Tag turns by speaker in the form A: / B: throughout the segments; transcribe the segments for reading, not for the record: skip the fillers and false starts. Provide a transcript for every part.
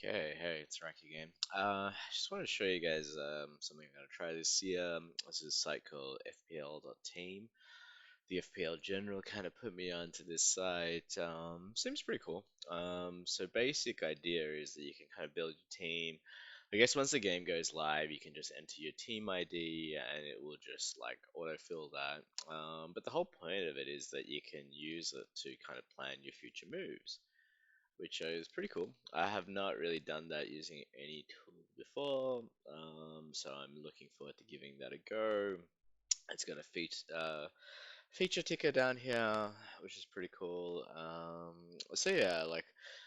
A: Okay, hey, it's Rack again. Just want to show you guys something I'm gonna try this year. This is a site called FPL.team. The FPL general kind of put me onto this site. Seems pretty cool. So basic idea is that you can kind of build your team. I guess once the game goes live, you can just enter your team ID and it will just like autofill that. But the whole point of it is that you can use it to kind of plan your future moves, which is pretty cool. I have not really done that using any tool before, so I'm looking forward to giving that a go. It's got a feature ticker down here, which is pretty cool. So yeah, like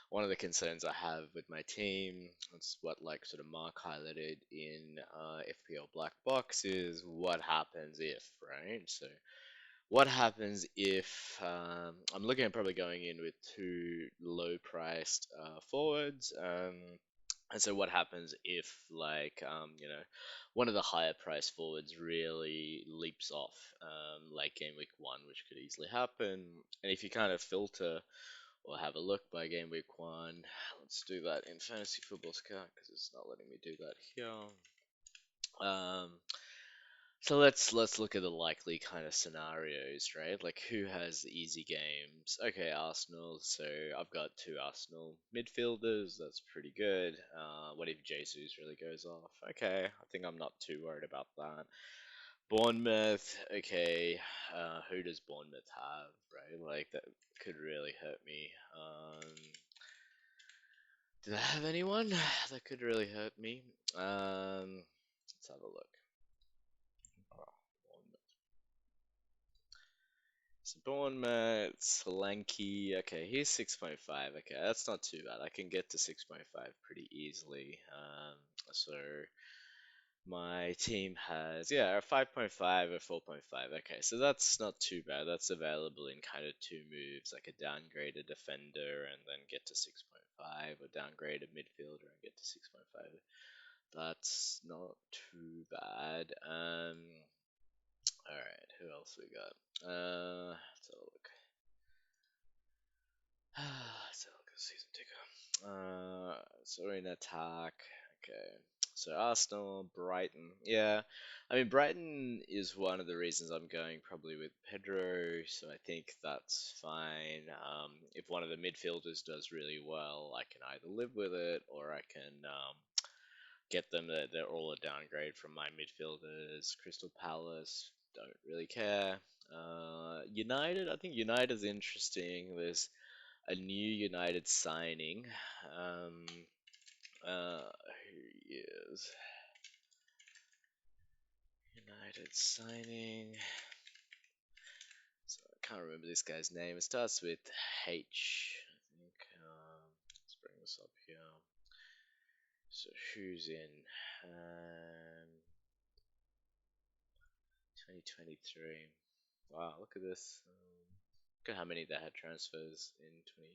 A: one of the concerns I have with my team, it's what like sort of Mark highlighted in FPL Black Box is what happens if, right? So what happens if I'm looking at probably going in with two low-priced forwards, and so what happens if one of the higher-priced forwards really leaps off like game week one, which could easily happen. And if you kind of filter or have a look by game week one, let's do that in Fantasy Football Scout because it's not letting me do that here. So let's look at the likely kind of scenarios, right? Like who has easy games? Okay, Arsenal. So I've got two Arsenal midfielders. That's pretty good. What if Jesus really goes off? Okay, I think I'm not too worried about that. Bournemouth. Okay, who does Bournemouth have? Right, like that could really hurt me. Do I have anyone that could really hurt me? Let's have a look. So Bournemouth, Solanke. Okay, he's 6.5. Okay, that's not too bad. I can get to 6.5 pretty easily. So my team has, yeah, a 5.5 or 4.5. Okay, so that's not too bad. That's available in kind of two moves, like a downgrade a defender and then get to 6.5, or downgrade a midfielder and get to 6.5. That's not too bad. All right, who else we got? Let's have a look. So look at season ticker. So we're in attack. Okay. So Arsenal, Brighton. Yeah, I mean Brighton is one of the reasons I'm going probably with Pedro. So I think that's fine. If one of the midfielders does really well, I can either live with it or I can get them that they're all a downgrade from my midfielders. Crystal Palace, don't really care. United, I think United's interesting. There's a new United signing. Um, who is United signing? So I can't remember this guy's name. It starts with H, I think. Let's bring this up here. So who's in? Um, 2023. Wow, look at this. Look at how many they had transfers in 20.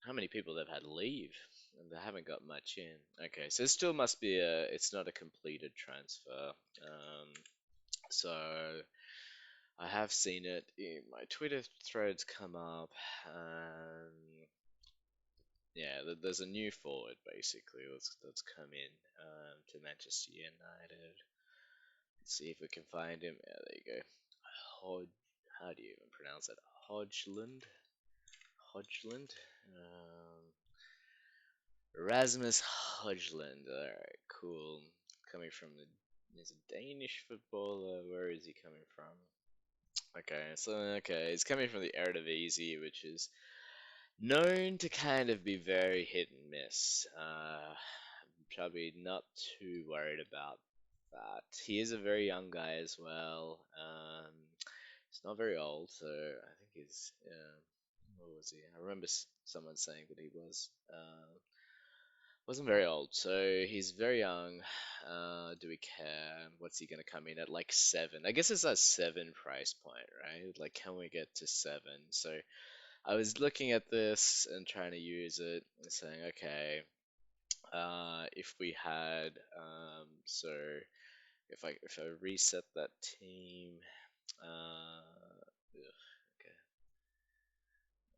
A: How many people they've had leave, and they haven't got much in. Okay, so it still must be a. It's not a completed transfer. So I have seen it in my Twitter threads come up. Yeah, there's a new forward basically that's come in to Manchester United. Let's see if we can find him. Yeah, there you go. Hod, how do you even pronounce it? Hodgland. Hodgland. Rasmus Hodgland. Alright, cool. Coming from he's a Danish footballer. Where is he coming from? Okay, he's coming from the Eredivisie, which is known to kind of be very hit and miss. Probably not too worried about that. He is a very young guy as well. He's not very old, so I think he's. What was he? I remember someone saying that he was. Wasn't very old, so he's very young. Do we care? What's he gonna come in at? Like 7? I guess it's a 7 price point, right? Like, can we get to 7? So I was looking at this and trying to use it and saying, okay, if we had, so if I reset that team, okay,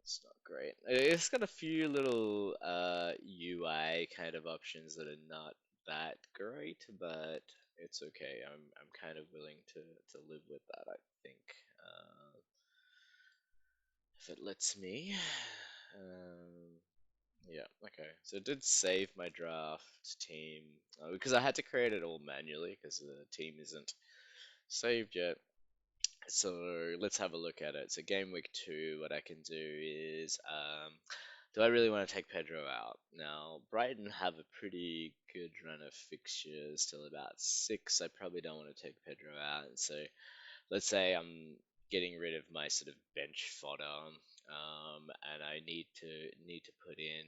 A: that's not great. It's got a few little UI kind of options that are not that great, but it's okay. I'm kind of willing to live with that, I think. If it lets me. Um, yeah, okay. So it did save my draft team because I had to create it all manually because the team isn't saved yet. So let's have a look at it. So game week 2, what I can do is, do I really want to take Pedro out? Now, Brighton have a pretty good run of fixtures till about 6. I probably don't want to take Pedro out. And so let's say I'm getting rid of my sort of bench fodder, and I need to put in,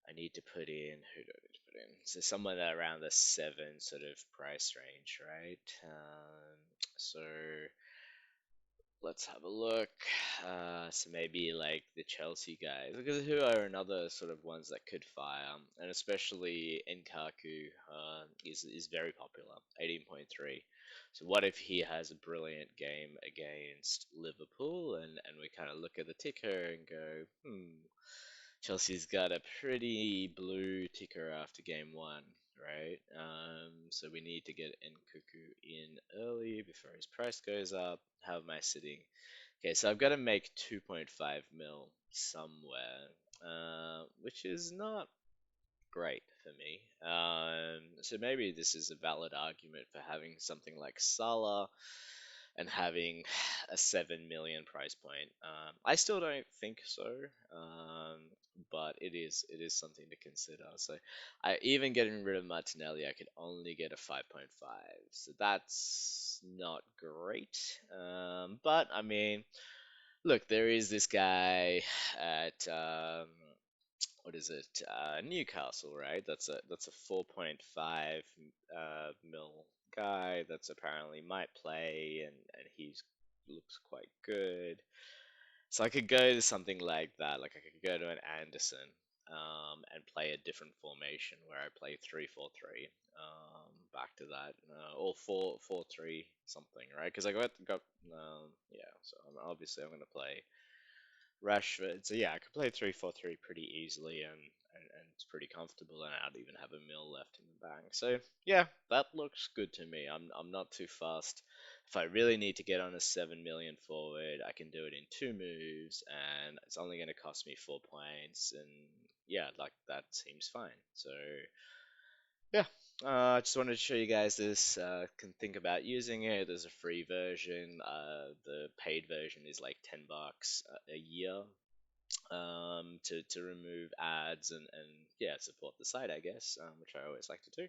A: I need to put in, who do I need to put in? So someone around the 7 sort of price range, right? So let's have a look. So maybe like the Chelsea guys, because who are another sort of ones that could fire, and especially Nkaku is very popular, 18.3. So what if he has a brilliant game against Liverpool, and we kind of look at the ticker and go, Chelsea's got a pretty blue ticker after game 1, right? So we need to get Nkuku in early before his price goes up. How am I sitting? Okay, so I've got to make 2.5 mil somewhere, which is not great for me. So maybe this is a valid argument for having something like Salah and having a 7 million price point. I still don't think so, but it is something to consider. So I even getting rid of Martinelli, I could only get a 5.5. So that's not great. But I mean, look, there is this guy at what is it? Newcastle, right? That's a 4.5 mil guy that's apparently might play, and he's looks quite good. So I could go to something like that. Like I could go to an Anderson, and play a different formation where I play 3-4-3. Back to that, or 4-4-3 something, right? Because I got yeah. So obviously I'm gonna play Rashford. So yeah, I could play 3-4-3 pretty easily, and it's pretty comfortable, and I'd even have a mil left in the bank. So yeah, that looks good to me. I'm not too fast. If I really need to get on a 7 million forward, I can do it in 2 moves, and it's only going to cost me 4 points. And yeah, like that seems fine. So yeah, I just wanted to show you guys this. Can think about using it. There's a free version. The paid version is like $10 a year, to remove ads and yeah, support the site, I guess, which I always like to do.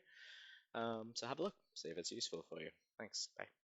A: So have a look, see if it's useful for you. Thanks. Bye.